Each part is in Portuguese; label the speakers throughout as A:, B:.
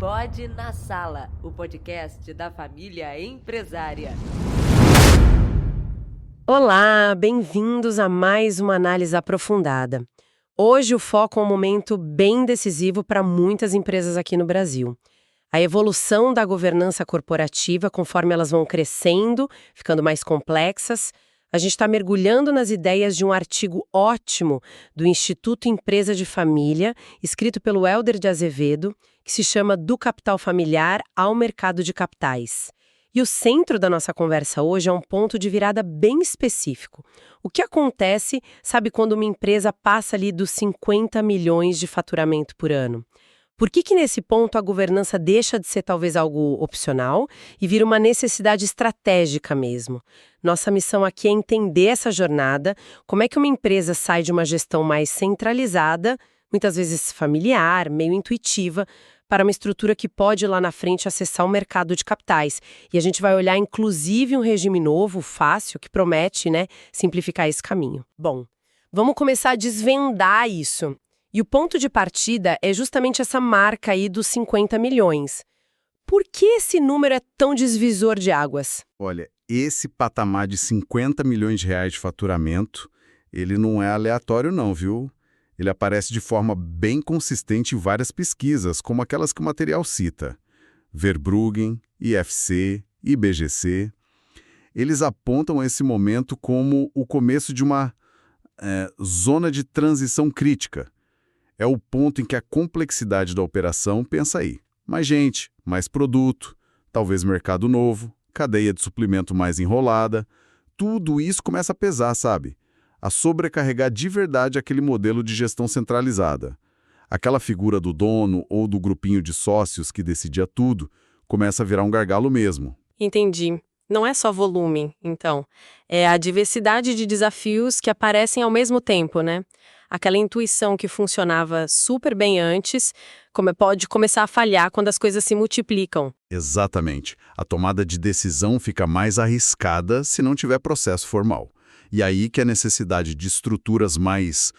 A: Pode na Sala, o podcast da família empresária.
B: Olá, bem-vindos a mais uma análise aprofundada. Hoje o foco é um momento bem decisivo para muitas empresas aqui no Brasil. A evolução da governança corporativa conforme elas vão crescendo, ficando mais complexas. A gente está mergulhando nas ideias de um artigo ótimo do Instituto Empresa de Família, escrito pelo Hélder de Azevedo, que se chama Do Capital Familiar ao Mercado de Capitais. E o centro da nossa conversa hoje é um ponto de virada bem específico. O que acontece, sabe, quando uma empresa passa ali dos 50 milhões de faturamento por ano? Por que nesse ponto a governança deixa de ser talvez algo opcional e vira uma necessidade estratégica mesmo? Nossa missão aqui é entender essa jornada, como é que uma empresa sai de uma gestão mais centralizada, muitas vezes familiar, meio intuitiva, para uma estrutura que pode lá na frente acessar o mercado de capitais. E a gente vai olhar inclusive um regime novo, fácil, que promete, simplificar esse caminho. Bom, vamos começar a desvendar isso. E o ponto de partida é justamente essa marca aí dos 50 milhões. Por que esse número é tão divisor de águas?
C: Olha, esse patamar de 50 milhões de reais de faturamento, ele não é aleatório não, viu? Ele aparece de forma bem consistente em várias pesquisas, como aquelas que o material cita. Verbruggen, IFC, IBGC. Eles apontam esse momento como o começo de uma zona de transição crítica. É o ponto em que a complexidade da operação, pensa aí, mais gente, mais produto, talvez mercado novo, cadeia de suplemento mais enrolada, tudo isso começa a pesar, sabe? A sobrecarregar de verdade aquele modelo de gestão centralizada. Aquela figura do dono ou do grupinho de sócios que decidia tudo começa a virar um gargalo mesmo.
B: Entendi. Não é só volume, então. É a diversidade de desafios que aparecem ao mesmo tempo, né? Aquela intuição que funcionava super bem antes, pode começar a falhar quando as coisas se multiplicam.
C: Exatamente. A tomada de decisão fica mais arriscada se não tiver processo formal. E aí que a necessidade de estruturas mais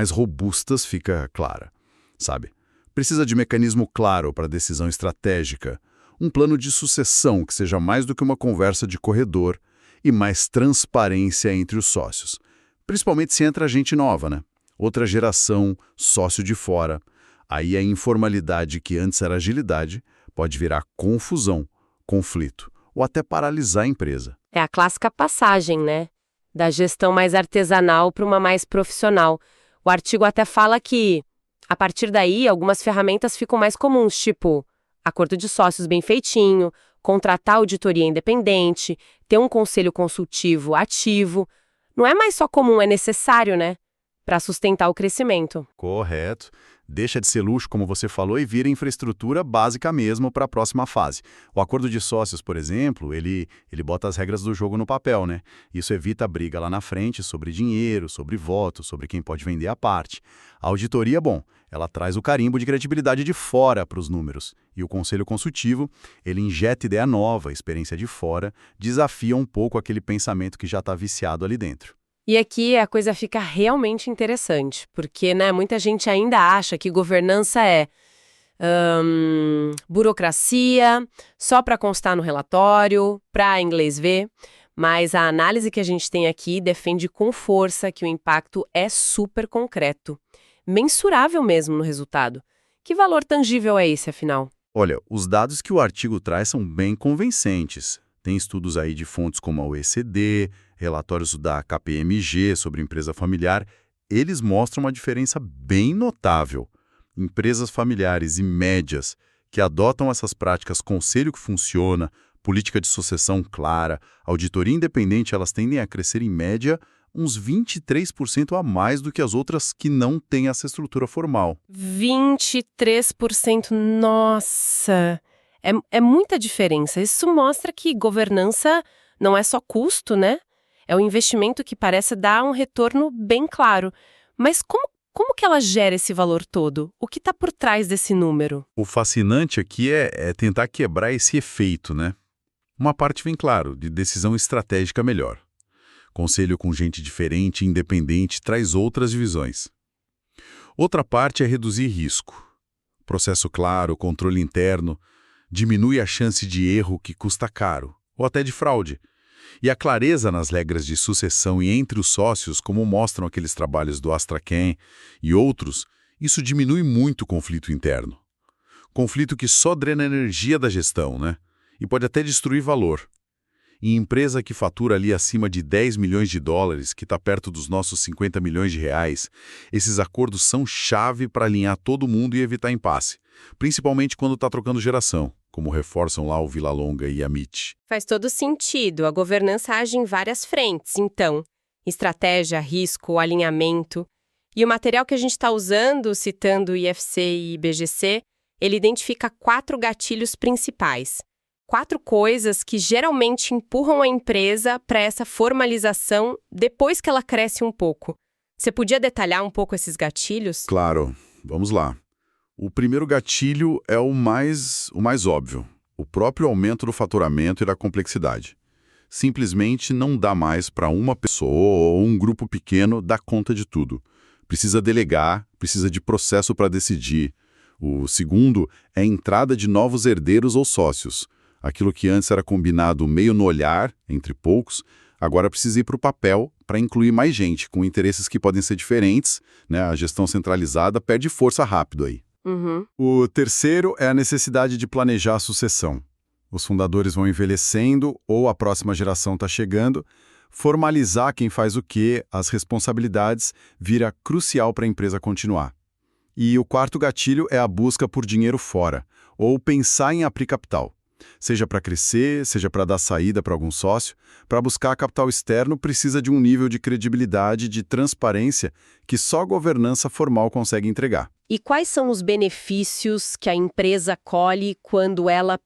C: robustas fica clara, sabe? Precisa de mecanismo claro para decisão estratégica, um plano de sucessão que seja mais do que uma conversa de corredor e mais transparência entre os sócios. Principalmente se entra gente nova, né? Outra geração, sócio de fora. Aí a informalidade que antes era agilidade pode virar confusão, conflito ou até paralisar a empresa.
B: É a clássica passagem, né? Da gestão mais artesanal para uma mais profissional. O artigo até fala que, a partir daí, algumas ferramentas ficam mais comuns, tipo acordo de sócios bem feitinho, contratar auditoria independente, ter um conselho consultivo ativo. Não é mais só comum, é necessário, né? Para sustentar o crescimento.
C: Correto. Deixa de ser luxo, como você falou, e vira infraestrutura básica mesmo para a próxima fase. O acordo de sócios, por exemplo, ele bota as regras do jogo no papel, né? Isso evita a briga lá na frente sobre dinheiro, sobre voto, sobre quem pode vender a parte. A auditoria, bom, ela traz o carimbo de credibilidade de fora para os números. E o conselho consultivo, ele injeta ideia nova, experiência de fora, desafia um pouco aquele pensamento que já está viciado ali dentro.
B: E aqui a coisa fica realmente interessante, porque muita gente ainda acha que governança é burocracia, só para constar no relatório, para inglês ver, mas a análise que a gente tem aqui defende com força que o impacto é super concreto, mensurável mesmo no resultado. Que valor tangível é esse, afinal?
C: Olha, os dados que o artigo traz são bem convincentes. Tem estudos aí de fontes como a OECD, relatórios da KPMG sobre empresa familiar. Eles mostram uma diferença bem notável. Empresas familiares e médias que adotam essas práticas, conselho que funciona, política de sucessão clara, auditoria independente, elas tendem a crescer em média uns 23% a mais do que as outras que não têm essa estrutura formal.
B: 23%, nossa! É muita diferença. Isso mostra que governança não é só custo, né? É um investimento que parece dar um retorno bem claro. Mas como que ela gera esse valor todo? O que está por trás desse número?
C: O fascinante aqui é tentar quebrar esse efeito, né? Uma parte vem, claro, de decisão estratégica melhor. Conselho com gente diferente e independente traz outras divisões. Outra parte é reduzir risco. Processo claro, controle interno, diminui a chance de erro que custa caro, ou até de fraude. E a clareza nas regras de sucessão e entre os sócios, como mostram aqueles trabalhos do Astrakhan e outros, isso diminui muito o conflito interno. Conflito que só drena a energia da gestão, né? E pode até destruir valor. Em empresa que fatura ali acima de 10 milhões de dólares, que está perto dos nossos 50 milhões de reais, esses acordos são chave para alinhar todo mundo e evitar impasse, principalmente quando está trocando geração, como reforçam lá o Villalonga e a Amit.
B: Faz todo sentido. A governança age em várias frentes, então. Estratégia, risco, alinhamento. E o material que a gente está usando, citando o IFC e IBGC, ele identifica 4 gatilhos principais. 4 coisas que geralmente empurram a empresa para essa formalização depois que ela cresce um pouco. Você podia detalhar um pouco esses gatilhos?
C: Claro, vamos lá. O primeiro gatilho é o mais óbvio, o próprio aumento do faturamento e da complexidade. Simplesmente não dá mais para uma pessoa ou um grupo pequeno dar conta de tudo. Precisa delegar, precisa de processo para decidir. O segundo é a entrada de novos herdeiros ou sócios. Aquilo que antes era combinado meio no olhar, entre poucos, agora precisa ir para o papel para incluir mais gente, com interesses que podem ser diferentes, né? A gestão centralizada perde força rápido aí. O terceiro é a necessidade de planejar a sucessão. Os fundadores vão envelhecendo ou a próxima geração está chegando. Formalizar quem faz o quê, as responsabilidades, vira crucial para a empresa continuar. E o quarto gatilho é a busca por dinheiro fora, ou pensar em abrir capital. Seja para crescer, seja para dar saída para algum sócio, para buscar capital externo precisa de um nível de credibilidade, de transparência, que só a governança formal consegue entregar.
B: E quais são os benefícios que a empresa colhe quando ela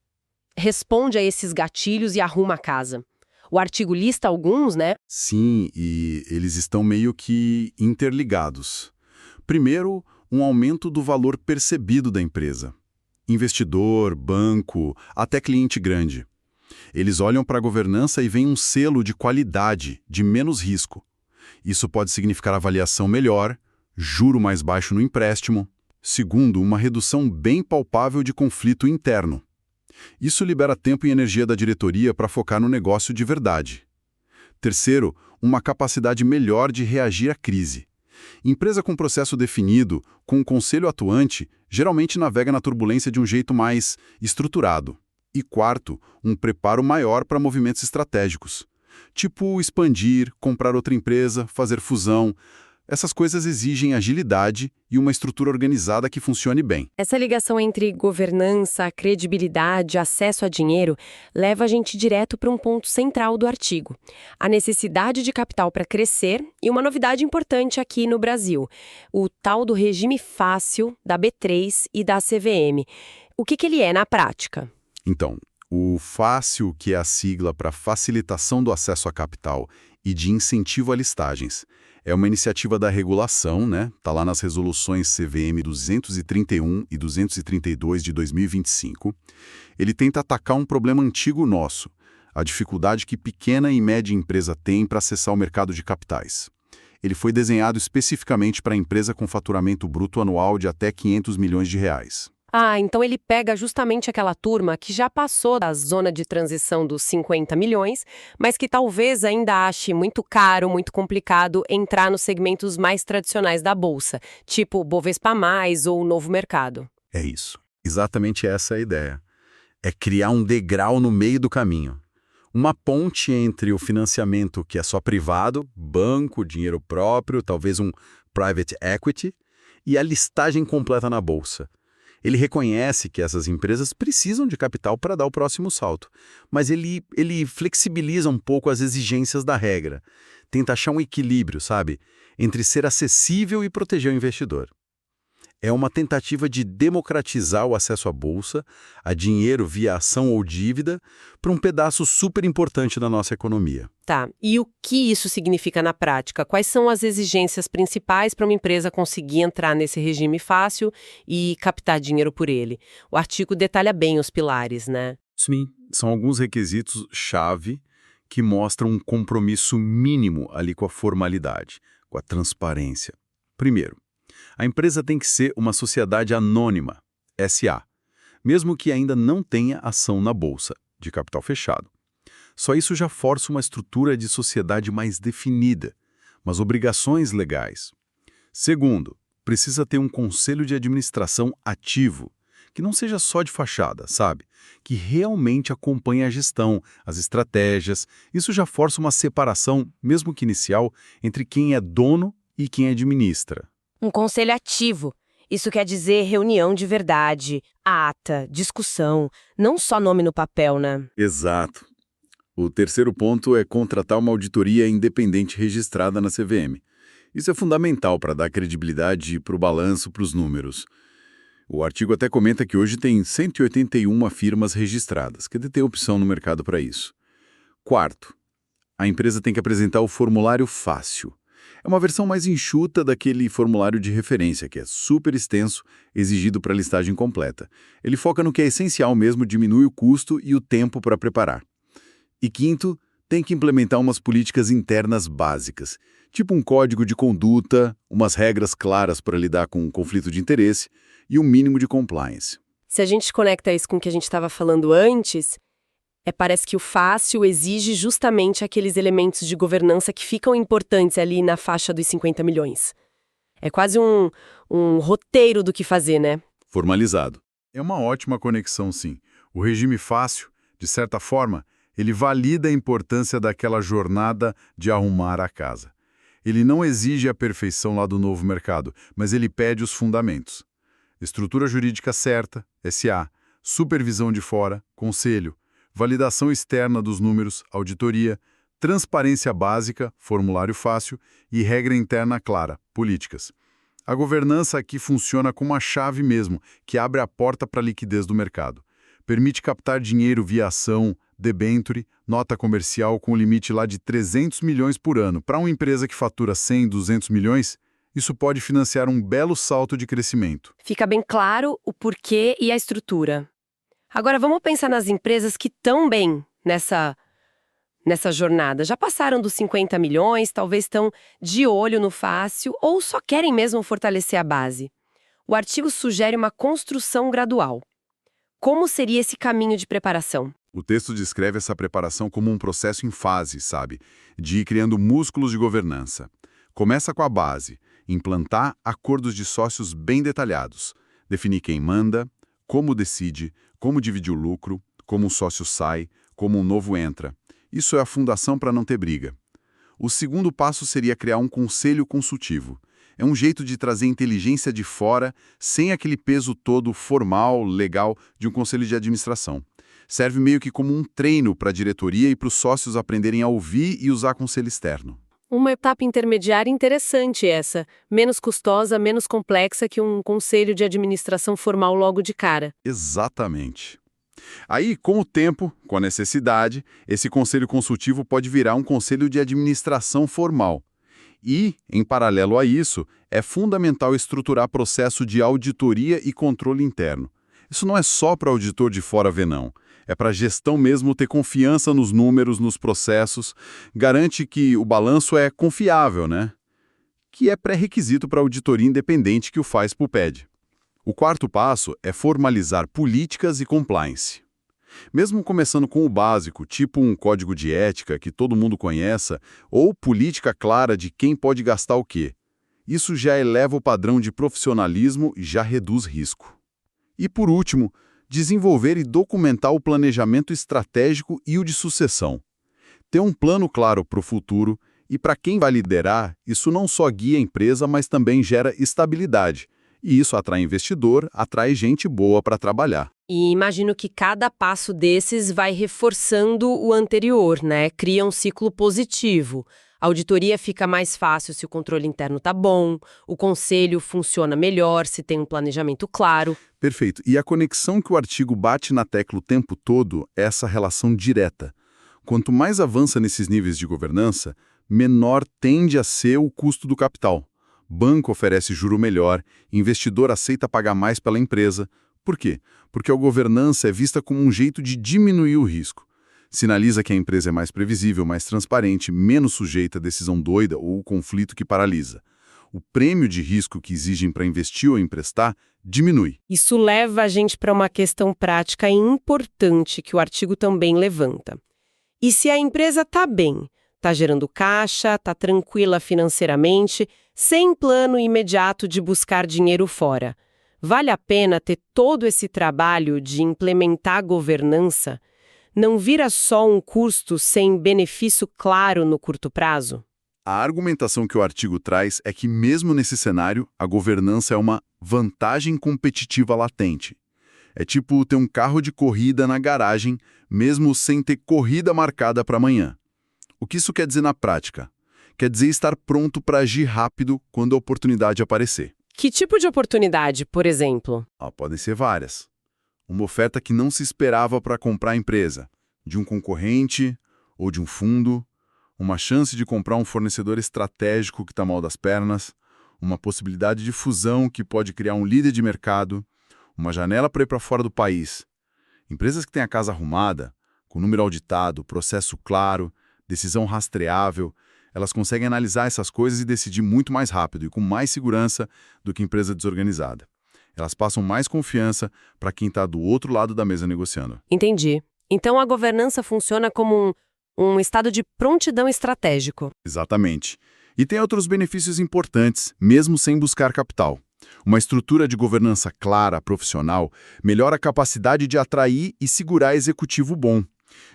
B: responde a esses gatilhos e arruma a casa? O artigo lista alguns, né?
C: Sim, e eles estão meio que interligados. Primeiro, um aumento do valor percebido da empresa. Investidor, banco, até cliente grande. Eles olham para a governança e veem um selo de qualidade, de menos risco. Isso pode significar avaliação melhor, juro mais baixo no empréstimo. Segundo, uma redução bem palpável de conflito interno. Isso libera tempo e energia da diretoria para focar no negócio de verdade. Terceiro, uma capacidade melhor de reagir à crise. Empresa com processo definido, com um conselho atuante, geralmente navega na turbulência de um jeito mais estruturado. E quarto, um preparo maior para movimentos estratégicos. Tipo expandir, comprar outra empresa, fazer fusão. Essas coisas exigem agilidade e uma estrutura organizada que funcione bem.
B: Essa ligação entre governança, credibilidade, acesso a dinheiro leva a gente direto para um ponto central do artigo. A necessidade de capital para crescer e uma novidade importante aqui no Brasil, o tal do regime fácil da B3 e da CVM. O que ele é na prática?
C: Então, o fácil, que é a sigla para facilitação do acesso a capital e de incentivo a listagens, é uma iniciativa da regulação, né? Está lá nas resoluções CVM 231 e 232 de 2025. Ele tenta atacar um problema antigo nosso, a dificuldade que pequena e média empresa tem para acessar o mercado de capitais. Ele foi desenhado especificamente para a empresa com faturamento bruto anual de até 500 milhões de reais.
B: Ah, então ele pega justamente aquela turma que já passou da zona de transição dos 50 milhões, mas que talvez ainda ache muito caro, muito complicado entrar nos segmentos mais tradicionais da Bolsa, tipo Bovespa+, ou Novo Mercado.
C: É isso. Exatamente essa é a ideia. É criar um degrau no meio do caminho. Uma ponte entre o financiamento que é só privado, banco, dinheiro próprio, talvez um private equity, e a listagem completa na Bolsa. Ele reconhece que essas empresas precisam de capital para dar o próximo salto, mas ele flexibiliza um pouco as exigências da regra. Tenta achar um equilíbrio, sabe, entre ser acessível e proteger o investidor. É uma tentativa de democratizar o acesso à bolsa, a dinheiro via ação ou dívida, para um pedaço super importante da nossa economia.
B: Tá, e o que isso significa na prática? Quais são as exigências principais para uma empresa conseguir entrar nesse regime fácil e captar dinheiro por ele? O artigo detalha bem os pilares, né?
C: Sim, são alguns requisitos-chave que mostram um compromisso mínimo ali com a formalidade, com a transparência. Primeiro, a empresa tem que ser uma sociedade anônima.
D: SA, mesmo que ainda não tenha ação na bolsa, de capital fechado. Só isso já força uma estrutura de sociedade mais definida, mas obrigações legais. Segundo, precisa ter um conselho de administração ativo, que não seja só de fachada, sabe? Que realmente acompanhe a gestão, as estratégias. Isso já força uma separação, mesmo que inicial, entre quem é dono e quem administra.
B: Um conselho ativo. Isso quer dizer reunião de verdade, ata, discussão, não só nome no papel, né?
D: Exato. O terceiro ponto é contratar uma auditoria independente registrada na CVM. Isso é fundamental para dar credibilidade para o balanço, para os números. O artigo até comenta que hoje tem 181 firmas registradas, quer dizer, tem opção no mercado para isso. Quarto, a empresa tem que apresentar o formulário fácil. É uma versão mais enxuta daquele formulário de referência, que é super extenso, exigido para a listagem completa. Ele foca no que é essencial mesmo, diminui o custo e o tempo para preparar. E quinto, tem que implementar umas políticas internas básicas, tipo um código de conduta, umas regras claras para lidar com conflito de interesse e um mínimo de compliance.
B: Se a gente conecta isso com o que a gente estava falando antes, parece que o fácil exige justamente aqueles elementos de governança que ficam importantes ali na faixa dos 50 milhões. É quase um roteiro do que fazer, né?
D: Formalizado.
C: É uma ótima conexão, sim. O regime fácil, de certa forma, ele valida a importância daquela jornada de arrumar a casa. Ele não exige a perfeição lá do novo mercado, mas ele pede os fundamentos. Estrutura jurídica certa, SA, supervisão de fora, conselho, validação externa dos números, auditoria, transparência básica, formulário fácil e regra interna clara, políticas. A governança aqui funciona como uma chave mesmo, que abre a porta para a liquidez do mercado. Permite captar dinheiro via ação, debenture, nota comercial com limite lá de 300 milhões por ano. Para uma empresa que fatura 100, 200 milhões, isso pode financiar um belo salto de crescimento.
B: Fica bem claro o porquê e a estrutura. Agora vamos pensar nas empresas que estão bem nessa jornada. Já passaram dos 50 milhões, talvez estão de olho no fácil ou só querem mesmo fortalecer a base. O artigo sugere uma construção gradual. Como seria esse caminho de preparação?
C: O texto descreve essa preparação como um processo em fases, sabe? De ir criando músculos de governança. Começa com a base, implantar acordos de sócios bem detalhados, definir quem manda, como decide, como divide o lucro, como um sócio sai, como um novo entra. Isso é a fundação para não ter briga. O segundo passo seria criar um conselho consultivo. É um jeito de trazer inteligência de fora, sem aquele peso todo formal, legal, de um conselho de administração. Serve meio que como um treino para a diretoria e para os sócios aprenderem a ouvir e usar conselho externo.
B: Uma etapa intermediária interessante essa, menos custosa, menos complexa que um conselho de administração formal logo de cara.
C: Exatamente. Aí, com o tempo, com a necessidade, esse conselho consultivo pode virar um conselho de administração formal. E, em paralelo a isso, é fundamental estruturar processo de auditoria e controle interno. Isso não é só para o auditor de fora ver, não. É para a gestão mesmo ter confiança nos números, nos processos, garante que o balanço é confiável, né? Que é pré-requisito para a auditoria independente que o faz por PED. O quarto passo é formalizar políticas e compliance. Mesmo começando com o básico, tipo um código de ética que todo mundo conheça, ou política clara de quem pode gastar o quê. Isso já eleva o padrão de profissionalismo e já reduz risco. E por último, desenvolver e documentar o planejamento estratégico e o de sucessão. Ter um plano claro para o futuro e para quem vai liderar, isso não só guia a empresa, mas também gera estabilidade. E isso atrai investidor, atrai gente boa para trabalhar.
B: E imagino que cada passo desses vai reforçando o anterior, né? Cria um ciclo positivo. A auditoria fica mais fácil se o controle interno tá bom, o conselho funciona melhor se tem um planejamento claro.
C: Perfeito. E a conexão que o artigo bate na tecla o tempo todo é essa relação direta. Quanto mais avança nesses níveis de governança, menor tende a ser o custo do capital. Banco oferece juro melhor, investidor aceita pagar mais pela empresa. Por quê? Porque a governança é vista como um jeito de diminuir o risco. Sinaliza que a empresa é mais previsível, mais transparente, menos sujeita a decisão doida ou conflito que paralisa. O prêmio de risco que exigem para investir ou emprestar diminui.
B: Isso leva a gente para uma questão prática e importante que o artigo também levanta. E se a empresa está bem, está gerando caixa, está tranquila financeiramente, sem plano imediato de buscar dinheiro fora, vale a pena ter todo esse trabalho de implementar a governança? Não vira só um custo sem benefício claro no curto prazo?
C: A argumentação que o artigo traz é que, mesmo nesse cenário, a governança é uma vantagem competitiva latente. É tipo ter um carro de corrida na garagem, mesmo sem ter corrida marcada para amanhã. O que isso quer dizer na prática? Quer dizer estar pronto para agir rápido quando a oportunidade aparecer.
B: Que tipo de oportunidade, por exemplo?
C: Podem ser várias. Uma oferta que não se esperava para comprar a empresa, de um concorrente ou de um fundo, uma chance de comprar um fornecedor estratégico que está mal das pernas, uma possibilidade de fusão que pode criar um líder de mercado, uma janela para ir para fora do país. Empresas que têm a casa arrumada, com número auditado, processo claro, decisão rastreável, elas conseguem analisar essas coisas e decidir muito mais rápido e com mais segurança do que empresa desorganizada. Elas passam mais confiança para quem está do outro lado da mesa negociando.
B: Entendi. Então a governança funciona como um estado de prontidão estratégico.
C: Exatamente. E tem outros benefícios importantes, mesmo sem buscar capital. Uma estrutura de governança clara, profissional, melhora a capacidade de atrair e segurar executivo bom.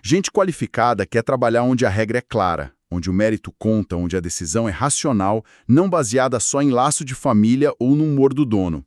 C: Gente qualificada quer trabalhar onde a regra é clara, onde o mérito conta, onde a decisão é racional, não baseada só em laço de família ou no humor do dono.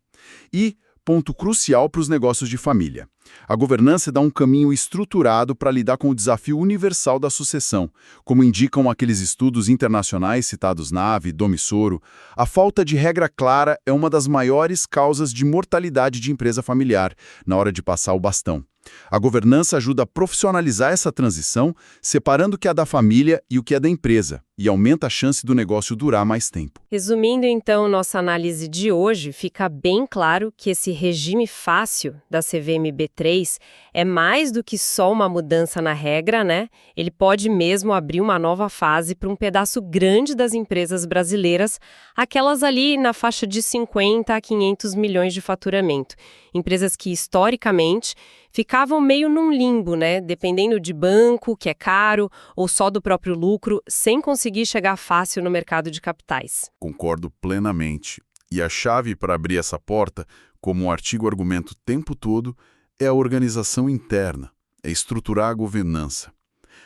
C: E, ponto crucial para os negócios de família, a governança dá um caminho estruturado para lidar com o desafio universal da sucessão. Como indicam aqueles estudos internacionais citados Nave, Domissoro, a falta de regra clara é uma das maiores causas de mortalidade de empresa familiar na hora de passar o bastão. A governança ajuda a profissionalizar essa transição, separando o que é da família e o que é da empresa, e aumenta a chance do negócio durar mais tempo.
B: Resumindo, então, nossa análise de hoje, fica bem claro que esse regime fácil da CVM-B3 é mais do que só uma mudança na regra, né? Ele pode mesmo abrir uma nova fase para um pedaço grande das empresas brasileiras, aquelas ali na faixa de 50 a 500 milhões de faturamento. Empresas que, historicamente, ficavam meio num limbo, né? Dependendo de banco, que é caro, ou só do próprio lucro, sem conseguir chegar fácil no mercado de capitais.
C: Concordo plenamente. E a chave para abrir essa porta, como o artigo argumenta o tempo todo, é a organização interna, é estruturar a governança.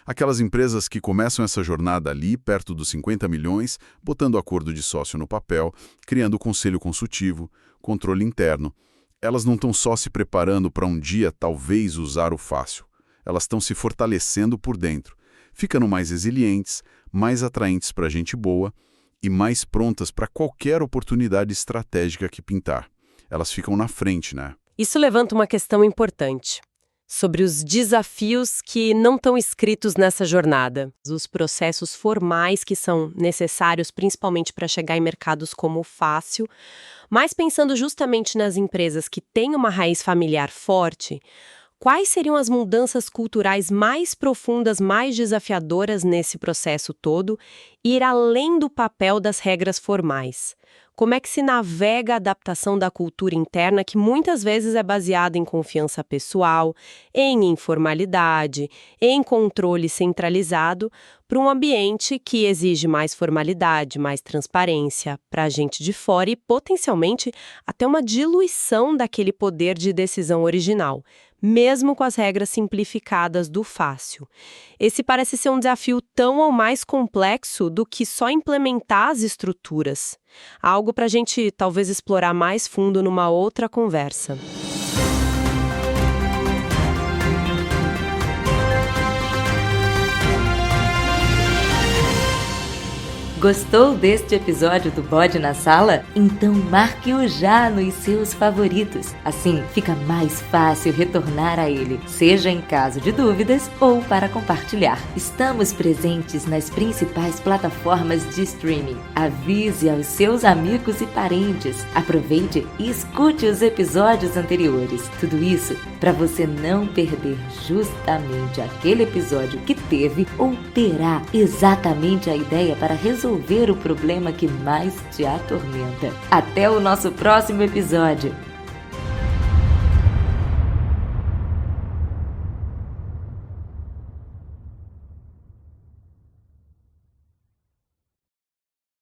C: Aquelas empresas que começam essa jornada ali, perto dos 50 milhões, botando acordo de sócio no papel, criando conselho consultivo, controle interno. Elas não estão só se preparando para um dia talvez usar o fácil. Elas estão se fortalecendo por dentro, ficando mais resilientes, mais atraentes para gente boa e mais prontas para qualquer oportunidade estratégica que pintar. Elas ficam na frente, né?
B: Isso levanta uma questão importante sobre os desafios que não estão escritos nessa jornada, os processos formais que são necessários principalmente para chegar em mercados como o fácil, mas pensando justamente nas empresas que têm uma raiz familiar forte, quais seriam as mudanças culturais mais profundas, mais desafiadoras nesse processo todo e ir além do papel das regras formais? Como é que se navega a adaptação da cultura interna que muitas vezes é baseada em confiança pessoal, em informalidade, em controle centralizado, para um ambiente que exige mais formalidade, mais transparência para a gente de fora e, potencialmente, até uma diluição daquele poder de decisão original, mesmo com as regras simplificadas do fácil. Esse parece ser um desafio tão ou mais complexo do que só implementar as estruturas. Algo para a gente talvez explorar mais fundo numa outra conversa.
A: Gostou deste episódio do Bode na Sala? Então marque-o já nos seus favoritos. Assim fica mais fácil retornar a ele, seja em caso de dúvidas ou para compartilhar. Estamos presentes nas principais plataformas de streaming. Avise aos seus amigos e parentes. Aproveite e escute os episódios anteriores. Tudo isso para você não perder justamente aquele episódio que teve ou terá exatamente a ideia para resolver resolver o problema que mais te atormenta. Até o nosso próximo episódio!